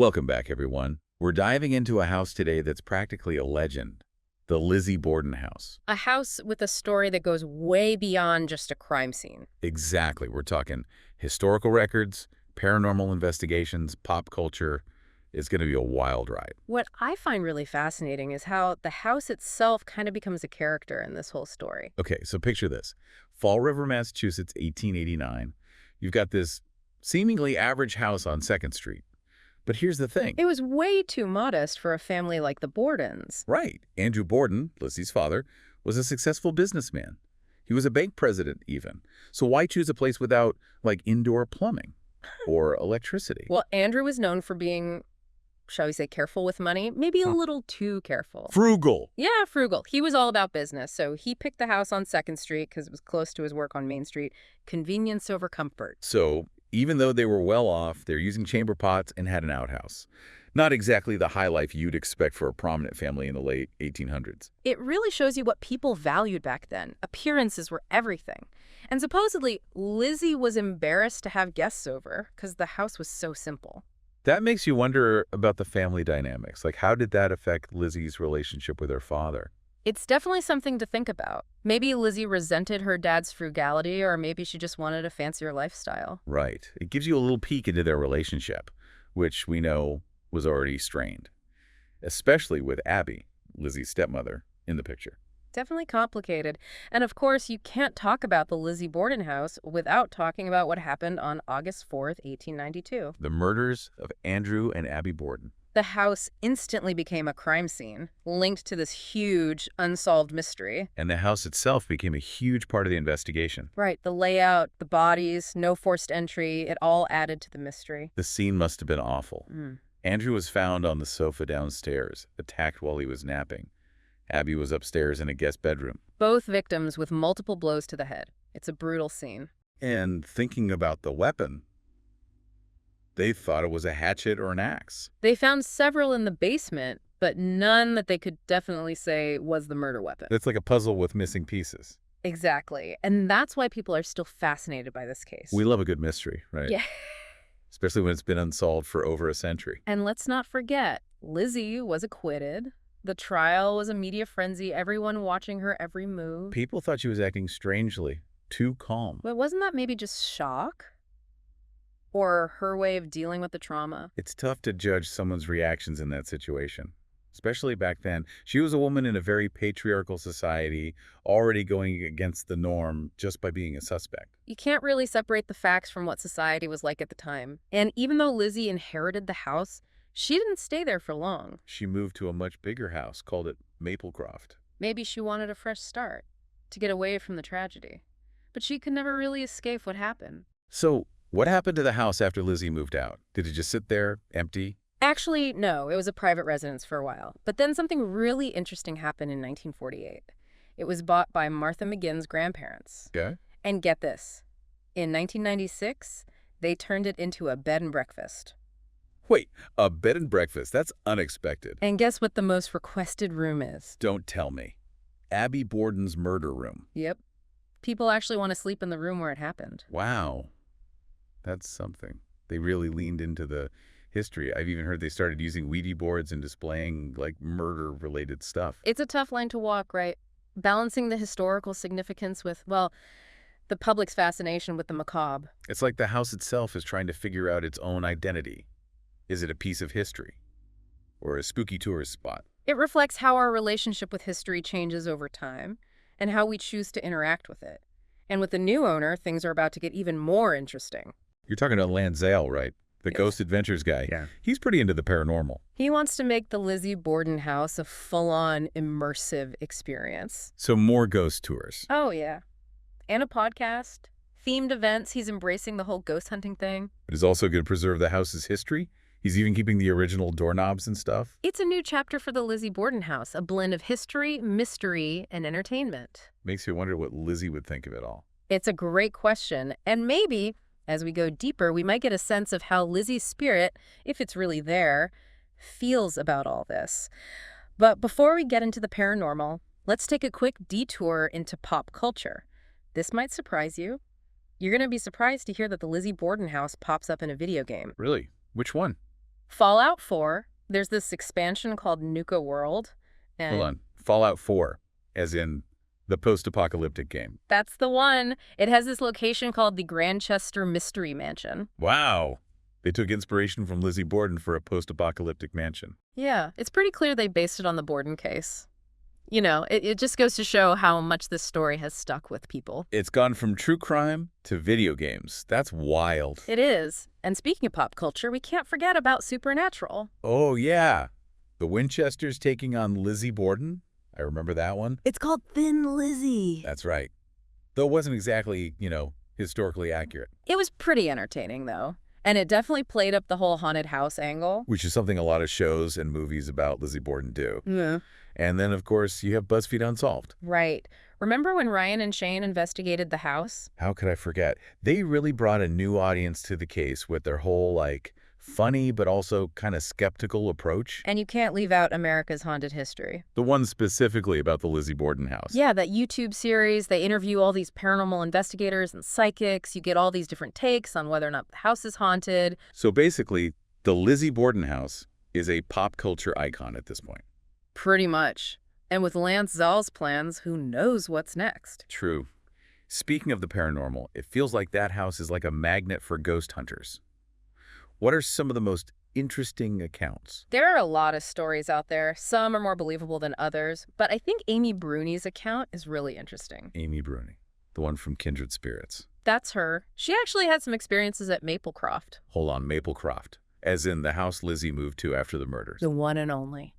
Welcome back, everyone. We're diving into a house today that's practically a legend, the Lizzie Borden house. A house with a story that goes way beyond just a crime scene. Exactly. We're talking historical records, paranormal investigations, pop culture. It's going to be a wild ride. What I find really fascinating is how the house itself kind of becomes a character in this whole story. Okay, so picture this. Fall River, Massachusetts, 1889. You've got this seemingly average house on 2nd Street. But here's the thing. It was way too modest for a family like the Bordens. Right. Andrew Borden, Lizzie's father, was a successful businessman. He was a bank president, even. So why choose a place without, like, indoor plumbing or electricity? Well, Andrew was known for being, shall we say, careful with money, maybe a little too careful. Frugal. Yeah, frugal. He was all about business, so he picked the house on 2nd Street because it was close to his work on Main Street. Convenience over comfort. So even though they were well off, they're using chamber pots and had an outhouse. Not exactly the high life you'd expect for a prominent family in the late 1800s. It really shows you what people valued back then. Appearances were everything. And supposedly, Lizzie was embarrassed to have guests over because the house was so simple. That makes you wonder about the family dynamics. Like, how did that affect Lizzie's relationship with her father? It's definitely something to think about. Maybe Lizzie resented her dad's frugality, or maybe she just wanted a fancier lifestyle. Right. It gives you a little peek into their relationship, which we know was already strained, especially with Abby, Lizzie's stepmother, in the picture. Definitely complicated. And of course, you can't talk about the Lizzie Borden house without talking about what happened on August 4th, 1892. The murders of Andrew and Abby Borden. The house instantly became a crime scene, linked to this huge, unsolved mystery. And the house itself became a huge part of the investigation. Right, the layout, the bodies, no forced entry, it all added to the mystery. The scene must have been awful. Mm. Andrew was found on the sofa downstairs, attacked while he was napping. Abby was upstairs in a guest bedroom. Both victims with multiple blows to the head. It's a brutal scene. And thinking about the weapon, they thought it was a hatchet or an axe. They found several in the basement, but none that they could definitely say was the murder weapon. It's like a puzzle with missing pieces. Exactly. And that's why people are still fascinated by this case. We love a good mystery, right? Yeah. Especially when it's been unsolved for over a century. And let's not forget, Lizzie was acquitted. The trial was a media frenzy, everyone watching her every move. People thought she was acting strangely, too calm. But wasn't that maybe just shock? Or her way of dealing with the trauma? It's tough to judge someone's reactions in that situation, especially back then. She was a woman in a very patriarchal society, already going against the norm just by being a suspect. You can't really separate the facts from what society was like at the time. And even though Lizzie inherited the house, she didn't stay there for long. She moved to a much bigger house, called it Maplecroft. Maybe she wanted a fresh start, to get away from the tragedy. But she could never really escape what happened. So, what happened to the house after Lizzie moved out? Did it just sit there, empty? Actually, no, it was a private residence for a while. But then something really interesting happened in 1948. It was bought by Martha McGinn's grandparents. Okay. And get this, in 1996, they turned it into a bed and breakfast. Wait, a bed and breakfast? That's unexpected. And guess what the most requested room is? Don't tell me. Abby Borden's murder room. Yep. People actually want to sleep in the room where it happened. Wow. That's something. They really leaned into the history. I've even heard they started using Ouija boards and displaying, like, murder-related stuff. It's a tough line to walk, right? Balancing the historical significance with, well, the public's fascination with the macabre. It's like the house itself is trying to figure out its own identity. Is it a piece of history? Or a spooky tourist spot? It reflects how our relationship with history changes over time and how we choose to interact with it. And with the new owner, things are about to get even more interesting. You're talking to Lanzale, right? The Yes. Ghost Adventures guy. Yeah. He's pretty into the paranormal. He wants to make the Lizzie Borden house a full-on immersive experience. So more ghost tours. Oh, yeah. And a podcast, themed events. He's embracing the whole ghost hunting thing. It is also going to preserve the house's history. He's even keeping the original doorknobs and stuff. It's a new chapter for the Lizzie Borden house, a blend of history, mystery, and entertainment. Makes you wonder what Lizzie would think of it all. It's a great question, and maybe, as we go deeper, we might get a sense of how Lizzie's spirit, if it's really there, feels about all this. But before we get into the paranormal, let's take a quick detour into pop culture. This might surprise you. You're going to be surprised to hear that the Lizzie Borden house pops up in a video game. Really? Which one? Fallout 4, there's this expansion called Nuka World, Hold and on. Fallout 4, as in the post-apocalyptic game. that's the one. It has this location called the Grantchester Mystery Mansion. Wow. They took inspiration from Lizzie Borden for a post-apocalyptic mansion. Yeah, it's pretty clear they based it on the Borden case. You know, it just goes to show how much this story has stuck with people. It's gone from true crime to video games. That's wild. It is. And speaking of pop culture, we can't forget about Supernatural. Oh, yeah. The Winchesters taking on Lizzie Borden. I remember that one. It's called Thin Lizzie. That's right. Though it wasn't exactly, historically accurate. It was pretty entertaining, though. And it definitely played up the whole haunted house angle. Which is something a lot of shows and movies about Lizzie Borden do. Yeah. And then, of course, you have BuzzFeed Unsolved. Right. Remember when Ryan and Shane investigated the house? How could I forget? They really brought a new audience to the case with their whole, funny but also kind of skeptical approach. And you can't leave out America's Haunted History. The one specifically about the Lizzie Borden house. Yeah, that YouTube series, they interview all these paranormal investigators and psychics. You get all these different takes on whether or not the house is haunted. So basically, the Lizzie Borden house is a pop culture icon at this point. Pretty much. And with Lance Zall's plans, who knows what's next? True. Speaking of the paranormal, it feels like that house is like a magnet for ghost hunters. What are some of the most interesting accounts? There are a lot of stories out there. Some are more believable than others, but I think Amy Bruni's account is really interesting. Amy Bruni, the one from Kindred Spirits. That's her. She actually had some experiences at Maplecroft. Hold on, Maplecroft, as in the house Lizzie moved to after the murders. The one and only.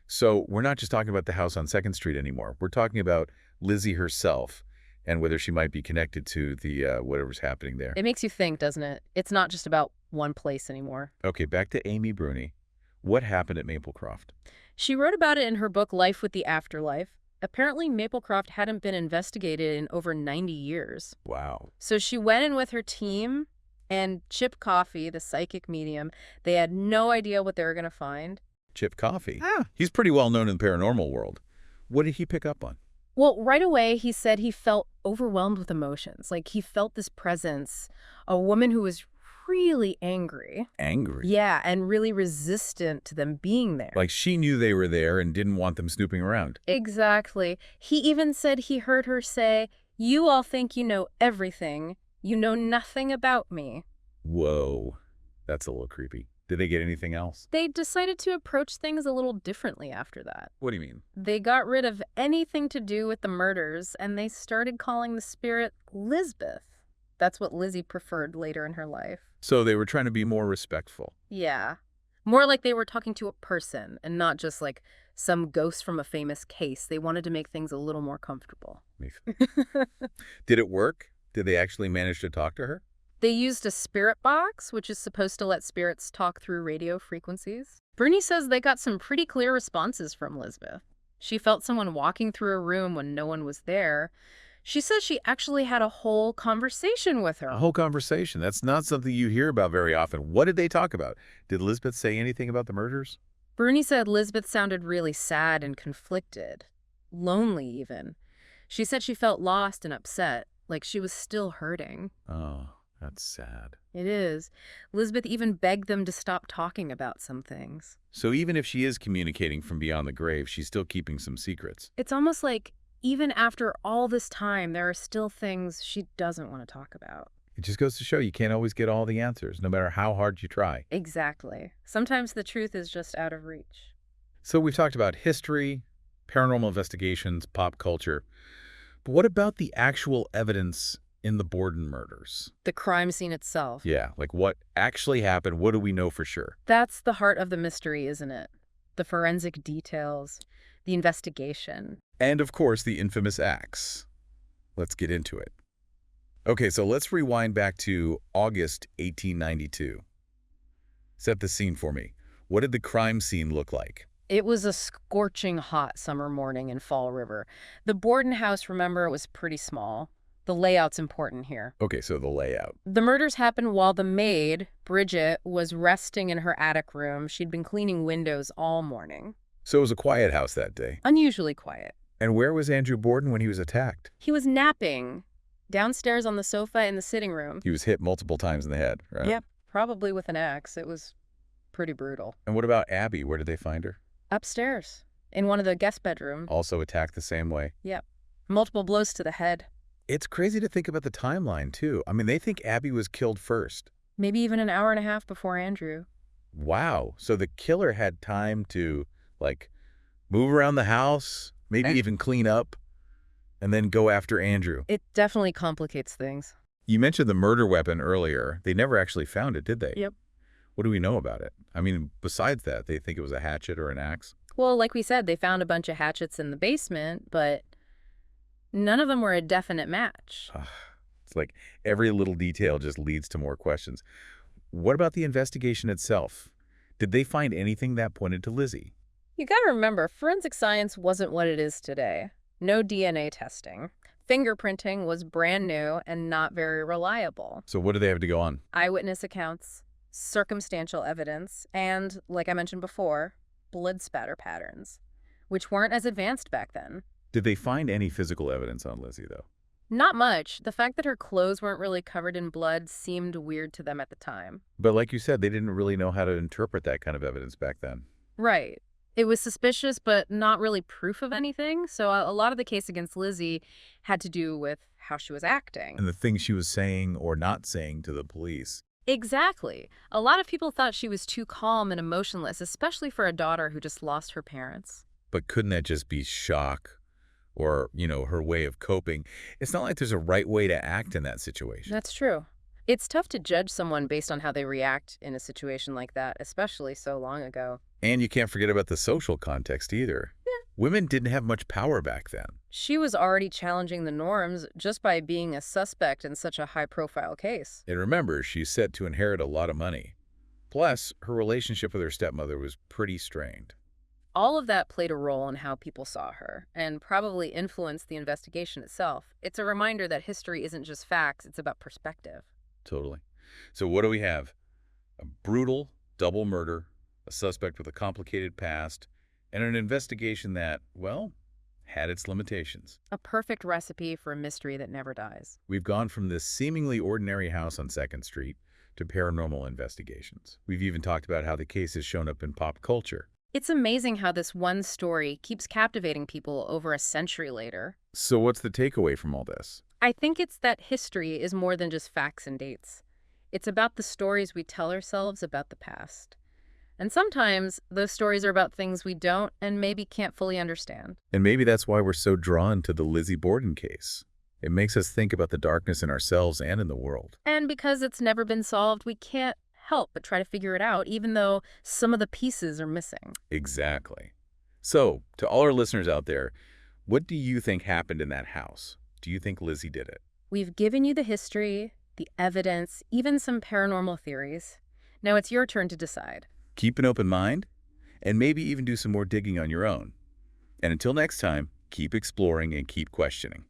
So we're not just talking about the house on 2nd Street anymore. We're talking about Lizzie herself and whether she might be connected to the whatever's happening there. It makes you think, doesn't it? It's not just about one place anymore. Okay, back to Amy Bruni. What happened at Maplecroft? She wrote about it in her book Life with the Afterlife. Apparently, Maplecroft hadn't been investigated in over 90 years. Wow. So she went in with her team, and Chip Coffey, the psychic medium, they had no idea what they were going to find. Chip Coffey. He's pretty well known in the paranormal world. What did he pick up on? Well, right away, he said he felt overwhelmed with emotions. Like, he felt this presence, a woman who was really angry. Angry? Yeah, and really resistant to them being there. Like she knew they were there and didn't want them snooping around. Exactly. He even said he heard her say, "You all think you know everything. You know nothing about me." Whoa. That's a little creepy. Did they get anything else? They decided to approach things a little differently after that. What do you mean? They got rid of anything to do with the murders, and they started calling the spirit Lizbeth. That's what Lizzie preferred later in her life. So they were trying to be more respectful. Yeah. More like they were talking to a person and not just like some ghost from a famous case. They wanted to make things a little more comfortable. Did it work? Did they actually manage to talk to her? They used a spirit box, which is supposed to let spirits talk through radio frequencies. Bruni says they got some pretty clear responses from Lizbeth. She felt someone walking through a room when no one was there. She says she actually had a whole conversation with her. A whole conversation. That's not something you hear about very often. What did they talk about? Did Lizbeth say anything about the murders? Bruni said Lizbeth sounded really sad and conflicted. Lonely, even. She said she felt lost and upset, like she was still hurting. Oh, that's sad. It is. Lizbeth even begged them to stop talking about some things. So even if she is communicating from beyond the grave, she's still keeping some secrets. It's almost like even after all this time, there are still things she doesn't want to talk about. It just goes to show you can't always get all the answers, no matter how hard you try. Exactly. Sometimes the truth is just out of reach. So we've talked about history, paranormal investigations, pop culture. But what about the actual evidence in the Borden murders? The crime scene itself. Yeah, like what actually happened? What do we know for sure? That's the heart of the mystery, isn't it? The forensic details, the investigation. And of course, the infamous axe. Let's get into it. Okay, so let's rewind back to August 1892. Set the scene for me. What did the crime scene look like? It was a scorching hot summer morning in Fall River. The Borden house, remember, was pretty small. The layout's important here. Okay, so the layout. The murders happened while the maid, Bridget, was resting in her attic room. She'd been cleaning windows all morning. So it was a quiet house that day. Unusually quiet. And where was Andrew Borden when he was attacked? He was napping downstairs on the sofa in the sitting room. He was hit multiple times in the head, right? Yep, probably with an axe. It was pretty brutal. And what about Abby? Where did they find her? Upstairs, in one of the guest bedrooms. Also attacked the same way? Yep. Multiple blows to the head. It's crazy to think about the timeline, too. I mean, they think Abby was killed first. Maybe even an hour and a half before Andrew. Wow. So the killer had time to, like, move around the house, maybe even clean up, and then go after Andrew. It definitely complicates things. You mentioned the murder weapon earlier. They never actually found it, did they? Yep. What do we know about it? I mean, besides that, they think it was a hatchet or an axe? Well, like we said, they found a bunch of hatchets in the basement, but none of them were a definite match. It's like every little detail just leads to more questions. What about the investigation itself? Did they find anything that pointed to Lizzie? You gotta remember, forensic science wasn't what it is today. No DNA testing. Fingerprinting was brand new and not very reliable. So what do they have to go on? Eyewitness accounts, circumstantial evidence, and, like I mentioned before, blood spatter patterns, which weren't as advanced back then. Did they find any physical evidence on Lizzie, though? Not much. The fact that her clothes weren't really covered in blood seemed weird to them at the time. But like you said, they didn't really know how to interpret that kind of evidence back then. Right. It was suspicious, but not really proof of anything. So a lot of the case against Lizzie had to do with how she was acting. And the things she was saying or not saying to the police. Exactly. A lot of people thought she was too calm and emotionless, especially for a daughter who just lost her parents. But couldn't that just be shock or, her way of coping? It's not like there's a right way to act in that situation. That's true. It's tough to judge someone based on how they react in a situation like that, especially so long ago. And you can't forget about the social context either. Yeah. Women didn't have much power back then. She was already challenging the norms just by being a suspect in such a high-profile case. And remember, she's set to inherit a lot of money. Plus, her relationship with her stepmother was pretty strained. All of that played a role in how people saw her, and probably influenced the investigation itself. It's a reminder that history isn't just facts, it's about perspective. Totally. So what do we have? A brutal double murder, a suspect with a complicated past, and an investigation that, well, had its limitations. A perfect recipe for a mystery that never dies. We've gone from this seemingly ordinary house on 2nd Street to paranormal investigations. We've even talked about how the case has shown up in pop culture. It's amazing how this one story keeps captivating people over a century later. So what's the takeaway from all this? I think it's that history is more than just facts and dates. It's about the stories we tell ourselves about the past. And sometimes those stories are about things we don't and maybe can't fully understand. And maybe that's why we're so drawn to the Lizzie Borden case. It makes us think about the darkness in ourselves and in the world. And because it's never been solved, we can't help but try to figure it out, even though some of the pieces are missing. Exactly. So, to all our listeners out there, what do you think happened in that house? Do you think Lizzie did it? We've given you the history, the evidence, even some paranormal theories. Now it's your turn to decide. Keep an open mind, and maybe even do some more digging on your own. And until next time, keep exploring and keep questioning.